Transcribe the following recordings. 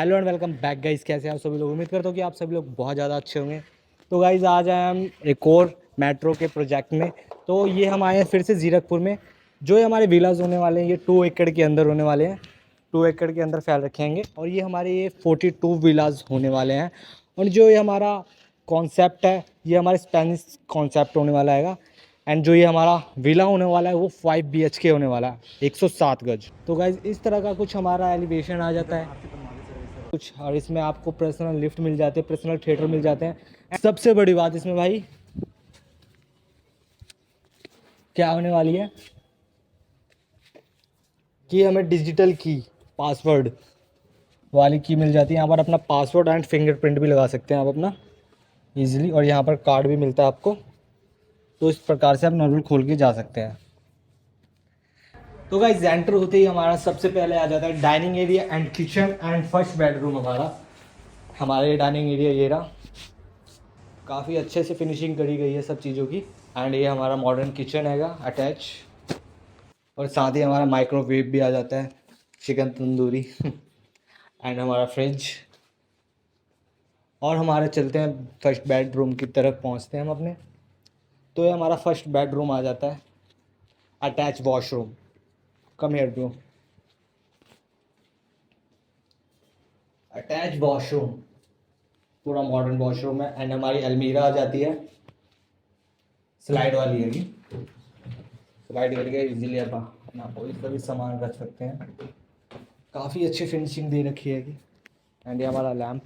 Hello and welcome back guys. कैसे हैं आप सभी लोग? उम्मीद करता हूँ कि आप सभी लोग बहुत ज़्यादा अच्छे होंगे। तो गाइस आज आए हम एक और मेट्रो के प्रोजेक्ट में। तो ये हम आए हैं फिर से जीरकपुर में। जो ये हमारे विलाज होने वाले हैं ये 2 एकड़ के अंदर होने वाले हैं। 2 एकड़ के अंदर फैल रखेंगे और ये हमारे ये 42 विलाज होने वाले हैं। और जो ये हमारा कॉन्सेप्ट है ये हमारे स्पेनिश कॉन्सेप्ट होने वाला है। एंड जो ये हमारा विला होने वाला है वो 5 BHK होने वाला है, 107 गज। तो गाइज इस तरह का कुछ हमारा एलिवेशन आ जाता है कुछ, और इसमें आपको पर्सनल लिफ्ट मिल जाते हैं, पर्सनल थिएटर मिल जाते हैं। सबसे बड़ी बात इसमें भाई क्या होने वाली है कि हमें डिजिटल की पासवर्ड वाली की मिल जाती है। यहाँ पर अपना पासवर्ड एंड फिंगरप्रिंट भी लगा सकते हैं आप अपना इजीली, और यहाँ पर कार्ड भी मिलता है आपको। तो इस प्रकार से आप नॉर्मल खोल के जा सकते हैं। तो गाइस एंटर होते ही हमारा सबसे पहले आ जाता है dining area and kitchen and first bedroom. हमारे डाइनिंग एरिया ये रहा, काफ़ी अच्छे से फिनिशिंग करी गई है सब चीज़ों की। एंड ये हमारा मॉडर्न किचन हैगा अटैच, और साथ ही हमारा माइक्रोवेव भी आ जाता है, चिकन तंदूरी एंड हमारा फ्रिज। और हमारे चलते हैं फर्स्ट बेडरूम की तरफ, पहुंचते हैं हम अपने। तो ये हमारा फर्स्ट बेडरूम आ जाता है, attach washroom. Come here bro, attach washroom, पूरा मॉडर्न वॉशरूम है। एंड हमारी अलमीरा आ जाती है, स्लाइड वाली है ये, स्लाइड करके इजीली आप अपना कोई सा भी सामान रख सकते हैं। काफ़ी अच्छी फिनिशिंग दे रखी है कि। एंड ये हमारा lamp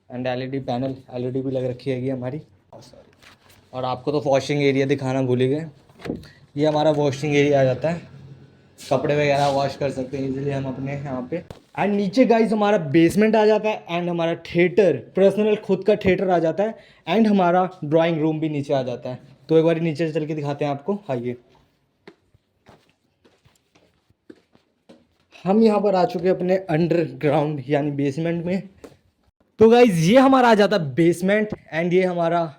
and LED panel, LED भी लग रखी है हमारी। सॉरी, और आपको तो वॉशिंग एरिया दिखाना भूल ही गए। ये हमारा वॉशिंग एरिया आ जाता है, कपड़े वगैरह वॉश कर सकते हैं इजीली हम अपने यहाँ पे। एंड नीचे गाइस हमारा बेसमेंट आ जाता है एंड हमारा थिएटर, पर्सनल खुद का थिएटर आ जाता है। एंड हमारा ड्राइंग रूम भी नीचे आ जाता है। तो एक बार नीचे चल के दिखाते हैं आपको, आइए। हम यहाँ पर आ चुके हैं अपने अंडरग्राउंड यानी बेसमेंट में। तो गाइज ये हमारा आ जाता है बेसमेंट, एंड ये हमारा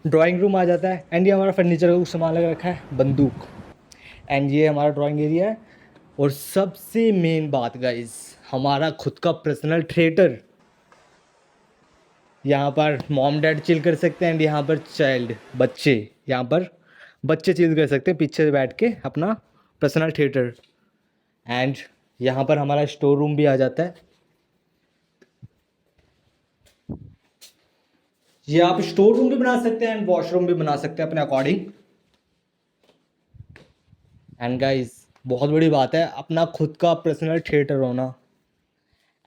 ड्राइंग रूम आ जाता है। एंड ये हमारा फर्नीचर का कुछ सामान लगा रखा है, बंदूक। एंड ये हमारा ड्राइंग एरिया है। और सबसे मेन बात गाइज, हमारा खुद का पर्सनल थिएटर। यहाँ पर मॉम डैड चिल कर सकते हैं। एंड यहाँ पर चाइल्ड, बच्चे, यहाँ पर बच्चे चिल कर सकते हैं पीछे बैठ के अपना पर्सनल थिएटर। एंड यहाँ पर हमारा स्टोर रूम भी आ जाता है। ये आप स्टोर रूम भी बना सकते हैं एंड वॉशरूम भी बना सकते हैं अपने अकॉर्डिंग। एंड गाइस बहुत बड़ी बात है अपना खुद का पर्सनल थिएटर होना।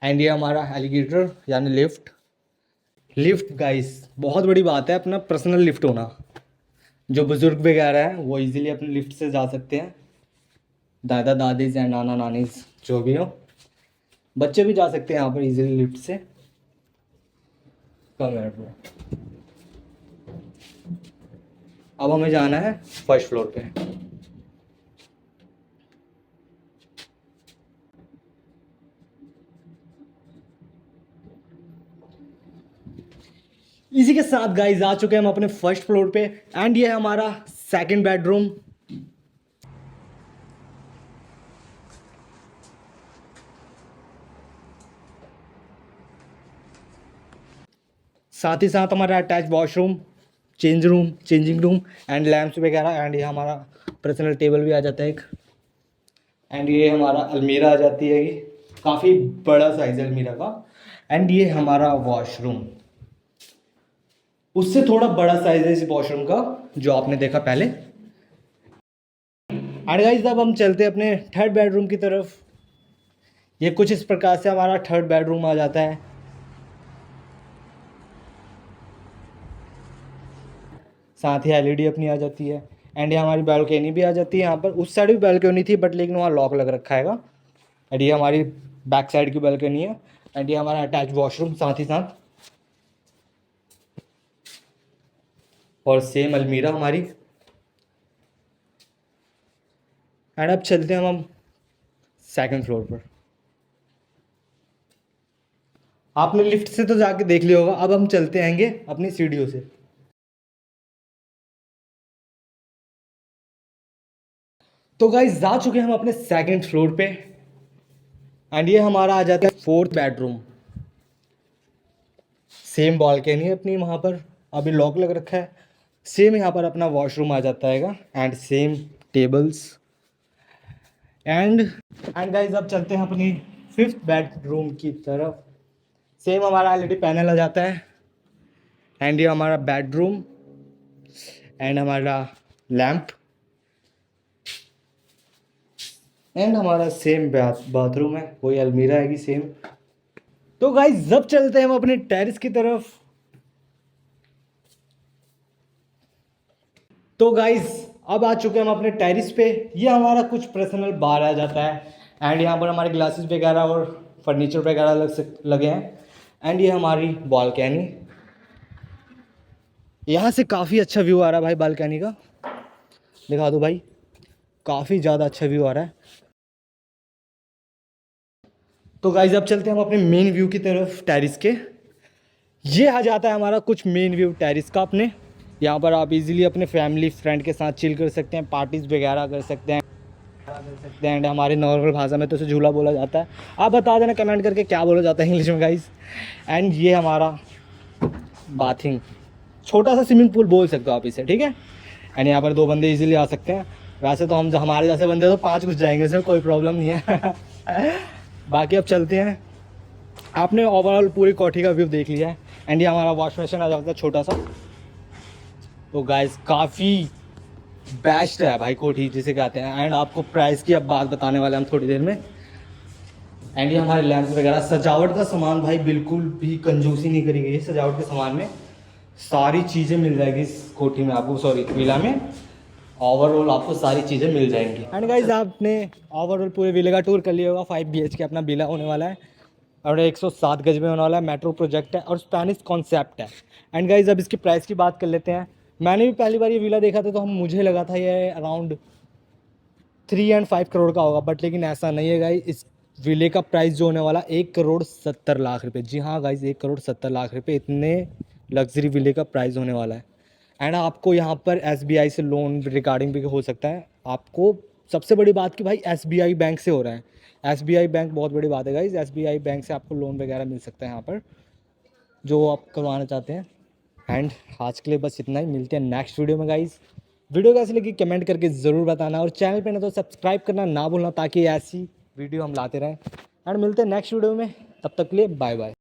एंड ये हमारा एलिवेटर यानी लिफ्ट। लिफ्ट गाइस बहुत बड़ी बात है अपना पर्सनल लिफ्ट होना। जो बुजुर्ग वगैरह हैं वो इजीली अपने लिफ्ट से जा सकते हैं, दादा दादीज एंड नाना नानीज जो भी हो। बच्चे भी जा सकते हैं यहाँ पर इजीली लिफ्ट से। कम मिनट में अब हमें जाना है फर्स्ट फ्लोर पे। इसी के साथ गाइस आ चुके हैं हम अपने फर्स्ट फ्लोर पे। एंड ये है हमारा सेकंड बेडरूम। साथ ही साथ हमारा attach washroom, changing room and lamps वगैरह। एंड ये हमारा पर्सनल टेबल भी आ जाता है एक। एंड ये हमारा अलमीरा आ जाती है, ये काफ़ी बड़ा साइज है अलमीरा का। एंड ये हमारा वॉशरूम, उससे थोड़ा बड़ा साइज है इस वॉशरूम का जो आपने देखा पहले। एंड गाइस अब हम चलते हैं अपने थर्ड बेडरूम की तरफ। ये कुछ इस प्रकार से हमारा थर्ड बेडरूम आ जाता है। साथ ही एलईडी अपनी आ जाती है। एंड ये हमारी बालकनी भी आ जाती है। यहाँ पर उस साइड भी बालकनी थी बट लेकिन वहाँ लॉक लग रखा है। एंड ये हमारी बैक साइड की बालकनी है। एंड ये हमारा अटैच वॉशरूम साथ ही साथ, और सेम अलमीरा हमारी। एंड अब चलते हैं हम सेकंड फ्लोर पर। आपने लिफ्ट से तो जाके देख लिया होगा, अब हम चलते आएंगे अपनी सीढ़ियों से। तो गाइस जा चुके हैं हम अपने सेकंड फ्लोर पे। एंड ये हमारा आ जाता है 4th बेडरूम। सेम बालकनी है अपनी वहाँ पर, अभी लॉक लग रखा है। सेम यहाँ पर अपना वॉशरूम आ जाता है and same tables and guys अब चलते हैं अपनी 5th बेडरूम की तरफ। सेम हमारा एलईडी पैनल आ जाता है एंड ये हमारा बेडरूम एंड हमारा लैम्प एंड हमारा सेम बाथरूम है, कोई अलमीरा है कि सेम। तो गाइस जब चलते हैं हम अपने टेरेस की तरफ। तो गाइस अब आ चुके हैं हम अपने टेरेस पे। ये हमारा कुछ पर्सनल बार आ जाता है एंड यहाँ पर हमारे ग्लासेस वगैरह और फर्नीचर वगैरह लगे हैं एंड ये हमारी बालकनी। यहाँ से काफ़ी अच्छा व्यू आ रहा है भाई बालकनी का, दिखा दो भाई, काफ़ी ज़्यादा अच्छा व्यू आ रहा है। तो गाइस अब चलते हैं हम अपने मेन व्यू की तरफ टेरेस के। ये आ जाता है हमारा कुछ मेन व्यू टेरेस का अपने। यहाँ पर आप इजीली अपने फैमिली फ्रेंड के साथ चिल कर सकते हैं, पार्टीज़ वगैरह कर सकते हैं एंड हमारे नॉर्मल भाषा में तो उसे झूला बोला जाता है। आप बता देना कमेंट करके क्या बोला जाता है इंग्लिश में गाइस। एंड ये हमारा बाथिंग, छोटा सा स्विमिंग पूल बोल सकते हो आप इसे, ठीक है। एंड यहाँ पर 2 बंदे इजीली आ सकते हैं। वैसे तो हम हमारे जैसे बंदे तो 5 घुस जाएंगे, इसमें कोई प्रॉब्लम नहीं है। बाकी अब चलते हैं। आपने ओवरऑल पूरी कोठी का व्यू देख लिया है एंड ये हमारा वॉश बेसिन आ जाता है छोटा सा। तो गाइस काफ़ी बेस्ट है भाई कोठी जिसे कहते हैं। एंड आपको प्राइस की अब बात बताने वाले हम थोड़ी देर में। एंड ये हमारे लैंप वगैरह, सजावट का सामान भाई बिल्कुल भी कंजूसी नहीं करी गई है। सजावट के सामान में सारी चीज़ें मिल जाएगी इस कोठी में आपको, सॉरी विला में। ओवरऑल आपको सारी चीज़ें मिल जाएंगी। एंड गाइज आपने ओवरऑल पूरे विले का टूर कर लिया होगा। 5 BHK अपना विला होने वाला है और 107 गज में होने वाला है। मेट्रो प्रोजेक्ट है और स्पेनिश कॉन्सेप्ट है। एंड गाइज अब इसकी प्राइस की बात कर लेते हैं। मैंने भी पहली बार ये विला देखा था तो मुझे लगा था ये अराउंड 3 and 5 करोड़ का होगा, बट लेकिन ऐसा नहीं है गाइज। इस विले का प्राइस जो होने वाला 1,70,00,000 रुपये। जी हाँ गाइज 1,70,00,000 रुपये, इतने लग्जरी विले का प्राइस होने वाला है। एंड आपको यहाँ पर SBI से लोन रिगार्डिंग भी हो सकता है। आपको सबसे बड़ी बात कि भाई SBI बैंक से हो रहा है। SBI बैंक बहुत बड़ी बात है गाइज। SBI बैंक से आपको लोन वगैरह मिल सकता है यहाँ पर जो आप करवाना चाहते हैं। एंड आज के लिए बस इतना ही, मिलते हैं नेक्स्ट वीडियो में गाइज। वीडियो कैसी लगी कमेंट करके ज़रूर बताना और चैनल पे ना तो सब्सक्राइब करना ना भूलना ताकि ऐसी वीडियो हम लाते रहें। एंड मिलते हैं नेक्स्ट वीडियो में, तब तक के लिए बाय बाय।